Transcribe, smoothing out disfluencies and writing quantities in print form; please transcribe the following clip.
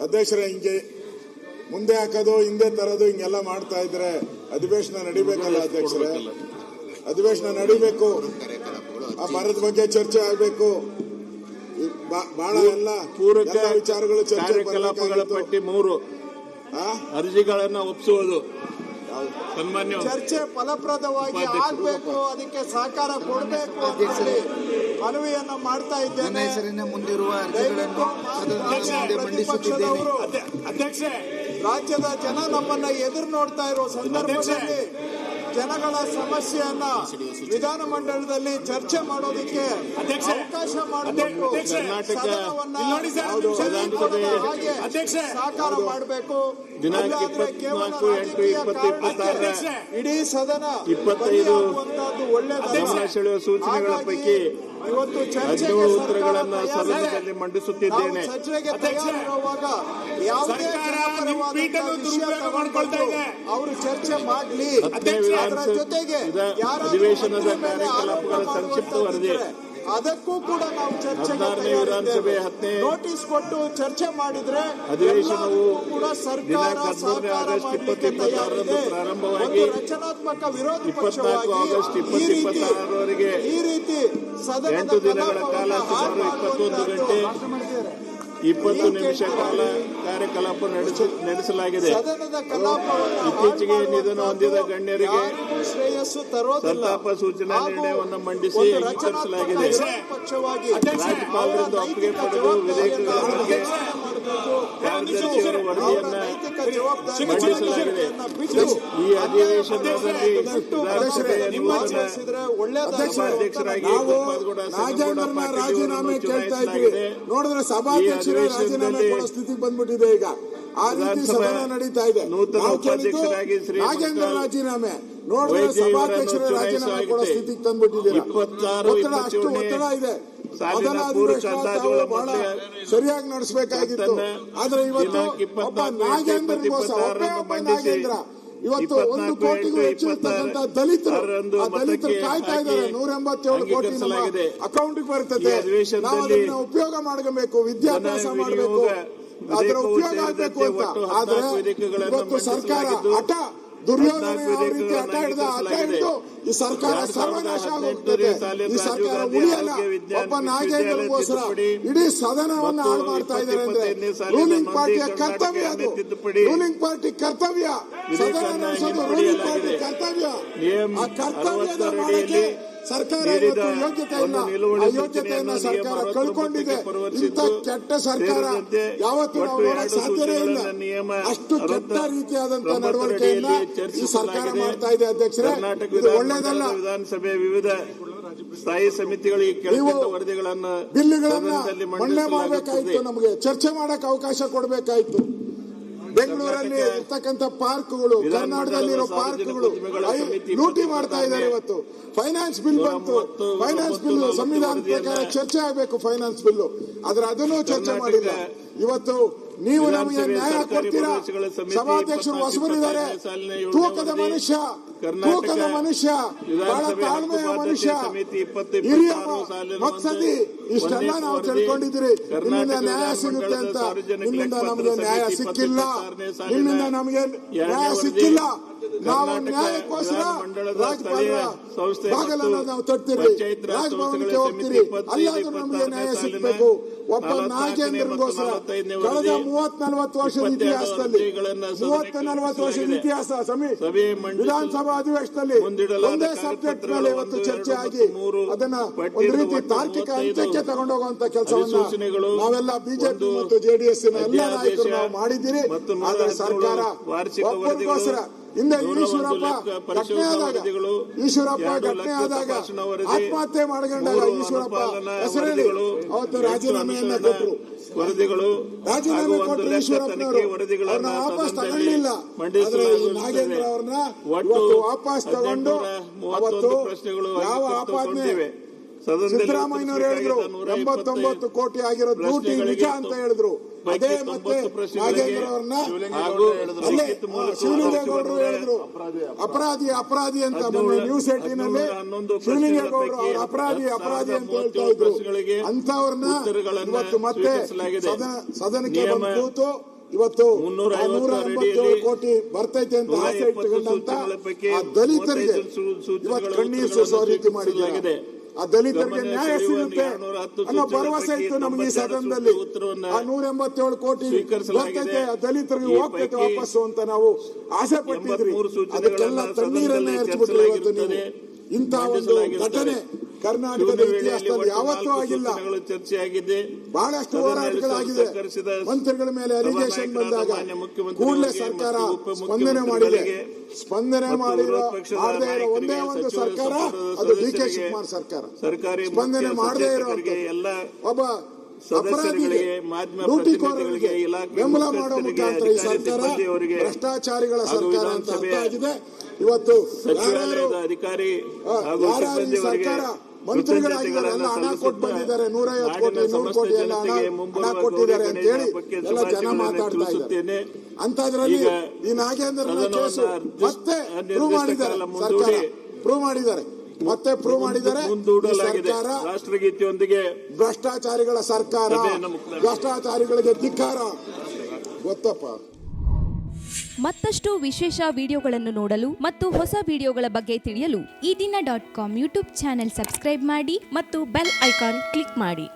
ಅಧ್ಯಕ್ಷರೇ, ಹಿಂಗೆ ಮುಂದೆ ಹಾಕೋದು ಹಿಂದೆ ತರೋದು ಹಿಂಗೆಲ್ಲ ಮಾಡ್ತಾ ಇದ್ರೆ ಅಧಿವೇಶನ ನಡಿಬೇಕಲ್ಲ ಅಧ್ಯಕ್ಷರೇ? ಅಧಿವೇಶನ ನಡಿಬೇಕು, ಆ ಮರದ ಬಗ್ಗೆ ಚರ್ಚೆ ಆಗಬೇಕು, ಬಹಳ ಎಲ್ಲ ಪೂರಕ ವಿಚಾರಗಳು ಕಾರ್ಯಕಲಾಪಗಳ ಪಟ್ಟಿ 3 ಅರ್ಜಿಗಳನ್ನು ಒಪ್ಪಿಸುವುದು. ಚರ್ಚೆ ಫಲಪ್ರದವಾಗಿ ಆಗಬೇಕು, ಅದಕ್ಕೆ ಸಹಕಾರ ಕೊಡಬೇಕು ಅಂತ ಮನವಿಯನ್ನ ಮಾಡ್ತಾ ಇದ್ದೇನೆ. ಅಧ್ಯಕ್ಷೆ, ರಾಜ್ಯದ ಜನ ನಮ್ಮನ್ನ ಎದುರು ನೋಡ್ತಾ ಇರೋ ಸಂದರ್ಭದಲ್ಲಿ ಜನಗಳ ಸಮಸ್ಯೆಯನ್ನ ವಿಧಾನಮಂಡಲದಲ್ಲಿ ಚರ್ಚೆ ಮಾಡೋದಕ್ಕೆ ಅವಕಾಶ ಮಾಡಬೇಕು, ಸಹಕಾರ ಮಾಡಬೇಕು. ದಿನಾಂಕ 24/8/2026 ಇಡೀ ಸದನ 25 ಒಳ್ಳೆಯ ಸೆಳೆಯುವ ಸೂಚನೆಗಳ ಪೈಕಿ ಇವತ್ತು 17 ಉತ್ತರಗಳನ್ನು ಸದನದಲ್ಲಿ ಮಂಡಿಸುತ್ತಿದ್ದೇನೆ. ಚರ್ಚೆಗೆ ತಯಾರಿರುವಾಗ ಯಾವುದೇ ಅವರು ಚರ್ಚೆ ಮಾಡಲಿ. ಅದರ ಜೊತೆಗೆ ಅಧಿವೇಶನದ ಕಾರ್ಯಕಲಾಪಗಳ ಸಂಕ್ಷಿಪ್ತ ವರದಿ, ಅದಕ್ಕೂ ಕೂಡ ನಾವು ಚರ್ಚೆಗೆ ವಿಧಾನಸಭೆ 10ನೇ ನೋಟಿಸ್ ಕೊಟ್ಟು ಚರ್ಚೆ ಮಾಡಿದ್ರೆ ಅಧಿವೇಶನವು ಕೂಡ ಸರ್ಕಾರ ಆಗಸ್ಟ್ 2026 ಪ್ರಾರಂಭವಾಗಿ ರಚನಾತ್ಮಕ ವಿರೋಧ 24 ಆಗಸ್ಟ್ 2026 ಈ ರೀತಿ 8 ದಿನಗಳ ಕಾಲ ಸುಮಾರು 21 ಗಂಟೆ 20 ನಿಮಿಷ ಕಾಲ ಕಾರ್ಯಕಲಾಪ ನಡೆಸಲಾಗಿದೆ. ಇತ್ತೀಚೆಗೆ ನಿಧನ ಹೊಂದಿದ ಗಣ್ಯರಿಗೆ ಸಂತಾಪ ಸೂಚನಾ ನಿರ್ಣಯವನ್ನು ಮಂಡಿಸಿ ಅಂಗೀಕರಿಸಲಾಗಿದೆ. ರಾಜ್ಯಪಾಲರಿಂದ ಒಪ್ಪಿಗೆ ಪಡೆದು ವಿಧೇಯಕಗಳ ಬಗ್ಗೆ ಕಾರ್ಯದರ್ಶಿಯವರ ವರದಿಯನ್ನು ಮಂಡಿಸಲಾಗಿದೆ. ಈ ಅಧಿವೇಶನದಲ್ಲಿ ಸಭಾಧ್ಯಕ್ಷರಾಗಿ ರಾಜೀನಾಮೆ ಕೇಳ್ತಾ ಇದ್ದೀವಿ. ನೋಡಿದ್ರೆ ಸಭಾಧ್ಯಕ್ಷರೇ ರಾಜೀನಾಮೆ ಕೊಡೋ ಸ್ಥಿತಿಗೆ ಬಂದ್ಬಿಟ್ಟಿದೆ. ಈಗ ಆ ರೀತಿ ಸದನ ನಡೀತಾ ಇದೆ. ನೂತನ ಉಪಾಧ್ಯಕ್ಷರಾಗಿ ಶ್ರೀ ರಾಜೇಂದ್ರ ರಾಜೀನಾಮೆ ನೋಡಿದ್ರೆ ಸಭಾಧ್ಯಕ್ಷರೇ ರಾಜೀನಾಮೆ ಕೊಡೋ ಸ್ಥಿತಿಗೆ ತಂದ್ಬಿಟ್ಟಿದ್ದೀರಾ. ಅಷ್ಟು ಒತ್ತಡ ಇದೆ. ಬಹಳ ಸರಿಯಾಗಿ ನಡೆಸಬೇಕಾಗಿತ್ತು. ಆದ್ರೆ ಇವತ್ತು ಒಬ್ಬ ನಾಗೇಂದ್ರ ಇವತ್ತು 1 ಕೋಟಿಗೂ ಹೆಚ್ಚು ಇರ್ತಕ್ಕಂಥ ದಲಿತರು, ಆ ದಲಿತರು ಕಾಯ್ತಾ ಇದ್ದಾರೆ. 187 ಕೋಟಿ ನಮ್ಮ ಅಕೌಂಟ್ಗೆ ಬರ್ತದೆ. ನಾವು ಅದನ್ನ ಉಪಯೋಗ ಮಾಡಬೇಕು, ವಿದ್ಯಾಭ್ಯಾಸ ಮಾಡಬೇಕು, ಅದರ ಉಪಯೋಗ ಆಗಬೇಕು ಅಂತ. ಆದ್ರೆ ಇವತ್ತು ಸರ್ಕಾರ ಹಠ, ದುರ್ಯೋಧನ ಯಾವ ರೀತಿ ಹಠ ಹಿಡಿದು ಈ ಸರ್ಕಾರ ಸರ್ವನಾಶ ಆಗೋಗ್ತದೆ. ಈ ಸರ್ಕಾರ ಉಳಿಯಲ್ಲ. ಒಬ್ಬ ನಾಗೇಂದ್ರಗೋಸ್ಕರ ಇಡೀ ಸದನವನ್ನು ಹಾಳು ಮಾಡ್ತಾ ಇದ್ದಾರೆ ಅಂದ್ರೆ ರೂಲಿಂಗ್ ಪಾರ್ಟಿಯ ಕರ್ತವ್ಯ ಅದು. ರೂಲಿಂಗ್ ಪಾರ್ಟಿ ಕರ್ತವ್ಯ ಸದನ ನಡೆಸೋದು ರೂಲಿಂಗ್ ಪಾರ್ಟಿ ಕರ್ತವ್ಯ. ಆ ಕರ್ತವ್ಯದ ಮಾಡಕ್ಕೆ ಸರ್ಕಾರ ಯೋಗ್ಯತೆ ಇಲ್ಲ. ಆ ಯೋಗ್ಯತೆಯನ್ನ ಸರ್ಕಾರ ಕಳ್ಕೊಂಡಿದೆ. ಇಂಥ ಕೆಟ್ಟ ಸರ್ಕಾರ ಯಾವತ್ತೂ ನಾವು ನೋಡಕ್ ಸಾಧ್ಯನೇ ಇಲ್ಲ. ಅಷ್ಟು ಕೆಟ್ಟ ರೀತಿಯಾದಂತಹ ನಡವಳಿಕೆಯನ್ನ ಈ ಸರ್ಕಾರ ಮಾಡ್ತಾ ಇದೆ. ಅಧ್ಯಕ್ಷರೇ, ಇದು ಒಳ್ಳೆಯದಲ್ಲ. ವಿಧಾನಸಭೆ ವಿವಿಧ ಸ್ಥಾಯಿ ಸಮಿತಿಗಳಿಗೆ ವರದಿಗಳನ್ನು ಬಿಲ್ಗಳನ್ನ ಮನ್ನಣೆ ಮಾಡಬೇಕಾಯ್ತು. ನಮಗೆ ಚರ್ಚೆ ಮಾಡಕ್ ಅವಕಾಶ ಕೊಡಬೇಕಾಯ್ತು. ಬೆಂಗಳೂರಲ್ಲಿ ಇರ್ತಕ್ಕಂಥ ಪಾರ್ಕ್ಗಳು, ಕರ್ನಾಟಕದಲ್ಲಿರೋ ಪಾರ್ಕ್ಗಳು ಲೂಟಿ ಮಾಡ್ತಾ ಇದ್ದಾರೆ. ಇವತ್ತು ಫೈನಾನ್ಸ್ ಬಿಲ್ ಬಂತು. ಫೈನಾನ್ಸ್ ಬಿಲ್ ಸಂವಿಧಾನ ಪ್ರಕಾರ ಚರ್ಚೆ ಆಗಬೇಕು. ಫೈನಾನ್ಸ್ ಬಿಲ್ ಆದ್ರೆ ಅದನ್ನು ಚರ್ಚೆ ಮಾಡಿಲ್ಲ. ಇವತ್ತು ನೀವು ನಮಗೆ ನ್ಯಾಯ ಕೊಡ್ತೀರಾ? ಸಭಾಧ್ಯಕ್ಷರು ಹೊಸಬರಿದ್ದಾರೆ. ತೂಕದ ಮನುಷ್ಯ, ಬಹಳ ತಾಳ್ಮೆಯ ಮನುಷ್ಯ, ಹಿರಿಯ ಮತ್ಸದಿ, ಇಷ್ಟೆಲ್ಲ ನಾವು ತಿಳ್ಕೊಂಡಿದ್ದೀರಿ. ನಿಮ್ಮಿಂದ ನ್ಯಾಯ ಸಿಗುತ್ತೆ ಅಂತ. ನಿಮ್ಮಿಂದ ನಮಗೆ ನ್ಯಾಯ ಸಿಕ್ಕಿಲ್ಲ. ನಿಮ್ಮಿಂದ ನಮಗೆ ನ್ಯಾಯ ಸಿಕ್ಕಿಲ್ಲ. ನಾವು ನ್ಯಾಯಕ್ಕೋಸ್ಕರ ರಾಜ್ಯಪಾಲರ ಬಾಗಲನ್ನು ನಾವು ತಟ್ತೀರಿ, ರಾಜಭವನಕ್ಕೆ ಹೋಗ್ತೀರಿ. ಅಲ್ಲಾದ್ರೂ ನಮಗೆ ನ್ಯಾಯ ಸಿಗಬೇಕು. ಒಬ್ಬ ನಾಗೇಂದ್ರಗೋಸ್ಕರ ಕಳೆದ 30-40 ವರ್ಷದ ಇತಿಹಾಸದಲ್ಲಿ 30-40 ವರ್ಷದ ಇತಿಹಾಸ ವಿಧಾನಸಭಾ ಅಧಿವೇಶನದಲ್ಲಿ ಒಂದೇ ಸಬ್ಜೆಕ್ಟ್ ಮೇಲೆ ಇವತ್ತು ಚರ್ಚೆ ಆಗಿ ಅದನ್ನ ಒಂದು ರೀತಿ ತಾರ್ಕಿಕ ಅಂತ್ಯಕ್ಕೆ ತಗೊಂಡೋಗುವಂತ ಕೆಲಸವನ್ನ ನಾವೆಲ್ಲ ಬಿಜೆಪಿ ಮತ್ತು ಜೆಡಿಎಸ್ ಎಲ್ಲ ನಾಯಕರು ನಾವು ಮಾಡಿದ್ದೀರಿ. ಆದ್ರೆ ಸರ್ಕಾರ ಒಬ್ಬರಿಗೋಸ್ಕರ ಹಿಂದೆ ಈಶ್ವರಪ್ಪ ಘಟನೆ ಆದಾಗ ಆತ್ಮಹತ್ಯೆ ಮಾಡಿಕೊಂಡಾಗ ಈಶ್ವರಪ್ಪ ಹೆಸರಲ್ಲಿ ಅವತ್ತು ರಾಜೀನಾಮೆಯನ್ನ ಕೊಟ್ಟರು. ರಾಜೀನಾಮೆ ಕೊಟ್ಟರು ಈಶ್ವರಪ್ಪನವರು. ಅವ್ರನ್ನ ವಾಪಸ್ ತಗೊಳ್ಳಿಲ್ಲ. ಆದ್ರೆ ನಾಗೇಂದ್ರ ಅವ್ರನ್ನ ವಾಪಸ್ ತಗೊಂಡು ಅವತ್ತು ಯಾವ ಆಪಾದನೆ ಸಿದ್ದರಾಮಯ್ಯನವರು ಹೇಳಿದ್ರು 89 ಕೋಟಿ ಆಗಿರೋ ಡ್ಯೂಟಿ ನಿಜ ಅಂತ ಹೇಳಿದ್ರು. ಅದೇ ಮತ್ತೆ ನಾಗೇಂದ್ರ ಅವ್ರನ್ನ ಶಿವಲಿಂಗೇಗೌಡರು ಹೇಳಿದ್ರು ಅಪರಾಧಿ ಅಂತ. ನ್ಯೂಸ್ 18 ನಲ್ಲಿ ಶಿವಲಿಂಗೇಗೌಡರು ಅವ್ರ ಅಪರಾಧಿ ಅಂತ ಹೇಳ್ತಾ ಇದ್ರು. ಅಂತವ್ರನ್ನ ಇವತ್ತು ಮತ್ತೆ ಸದನಕ್ಕೆ ಬಂದು ಕೂತು ಇವತ್ತು 357 187 ಕೋಟಿ ಬರ್ತೈತೆ ಅಂತ ಆಸೆ ಇಟ್ಟುಕೊಂಡಂತ ಆ ದಲಿತರಿಗೆ ಇವತ್ತು ಕಣ್ಣೀರು ಸುರಿಸೋ ರೀತಿ ಮಾಡಿದ್ದಾರೆ. ಆ ದಲಿತರಿಗೆ ನ್ಯಾಯ ಸಿಗುತ್ತೆ ಅನ್ನೋ ಭರವಸೆ ಇತ್ತು ನಮಗೆ ಈ ಸದನದಲ್ಲಿ. ಆ 187 ಕೋಟಿ ಬರ್ತೈತೆ, ಆ ದಲಿತರಿಗೆ ಹೋಗ್ತೈತೆ ವಾಪಸ್ಸು ಅಂತ ನಾವು ಆಸೆ ಪಟ್ಟಿದ್ರಿ. ಅದಕ್ಕೆಲ್ಲ ತಣ್ಣೀರನ್ನೇ ಹರಿಸ್ಬಿಟ್ರು ಇವತ್ತು ನೀವು. ಇಂಥ ಒಂದು ಘಟನೆ ಕರ್ನಾಟಕದ ಇತಿಹಾಸದಲ್ಲಿ ಯಾವತ್ತೂ ಆಗಿಲ್ಲ. ಚರ್ಚೆಯಾಗಿದೆ, ಬಹಳಷ್ಟು ಹೋರಾಟಗಳಾಗಿದೆ. ಮಂತ್ರಿಗಳ ಮೇಲೆ ಅಲಿಗೇಷನ್ ಬಂದಾಗ ಕೂಡಲೇ ಸರ್ಕಾರ ಸ್ಪಂದನೆ ಮಾಡಿದೆ. ಸ್ಪಂದನೆ ಮಾಡದೇ ಇರೋ ಒಂದೇ ಒಂದು ಸರ್ಕಾರ ಅದು ಡಿ.ಕೆ. ಶಿವಕುಮಾರ್ ಸರ್ಕಾರ. ಸ್ಪಂದನೆ ಮಾಡದೇ ಇರೋ ಒಬ್ಬ ಅಪರಾಧಿಗೆ, ಲೂಟಿಕೋರರಿಗೆ ಬೆಂಬಲ ಮಾಡೋ ಮುಖಾಂತರ ಈ ಸರ್ಕಾರ ಭ್ರಷ್ಟಾಚಾರಿಗಳ ಸರ್ಕಾರ ಅಂತ ಅರ್ಥ ಆಗಿದೆ. ಇವತ್ತು ಅಧಿಕಾರಿ ಈ ಸರ್ಕಾರ ಮಂತ್ರಿಗಳಾಗಿದ್ದಾರೆ, ಎಲ್ಲ ಹಣ ಕೊಟ್ಟು ಬಂದಿದ್ದಾರೆ, 150 ಕೋಟಿ 100 ಕೋಟಿ ಎಲ್ಲ ಹಣ ಕೊಟ್ಟಿದ್ದಾರೆ ಅಂತ ಹೇಳಿ ಎಲ್ಲ ಜನ ಮಾತಾಡ್ತಾ ಇದ್ದಾರೆ. ಅಂತದ್ರಲ್ಲಿ ಈ ನಾಗೇಂದ್ರನ ಕೇಸು ಮತ್ತೆ ಪ್ರೂವ್ ಮಾಡಿದ್ದಾರೆ, ಸರ್ಕಾರ ಪ್ರೂವ್ ಮಾಡಿದ್ದಾರೆ, ಮತ್ತೆ ಪ್ರೂವ್ ಮಾಡಿದ್ದಾರೆ. ಸರ್ಕಾರ ರಾಷ್ಟ್ರಗೀತೆಯೊಂದಿಗೆ ಭ್ರಷ್ಟಾಚಾರಿಗಳ ಸರ್ಕಾರ, ಭ್ರಷ್ಟಾಚಾರಿಗಳಿಗೆ ಧಿಕ್ಕಾರ. ಗೊತ್ತಪ್ಪ. ಮತ್ತಷ್ಟು ವಿಶೇಷ ವಿಡಿಯೋಗಳನ್ನು ನೋಡಲು ಮತ್ತು ಹೊಸ ವಿಡಿಯೋಗಳ ಬಗ್ಗೆ ತಿಳಿಯಲು ಈ ದಿನ .com ಯೂಟ್ಯೂಬ್ ಚಾನೆಲ್ ಸಬ್ಸ್ಕ್ರೈಬ್ ಮಾಡಿ ಮತ್ತು ಬೆಲ್ ಐಕಾನ್ ಕ್ಲಿಕ್ ಮಾಡಿ.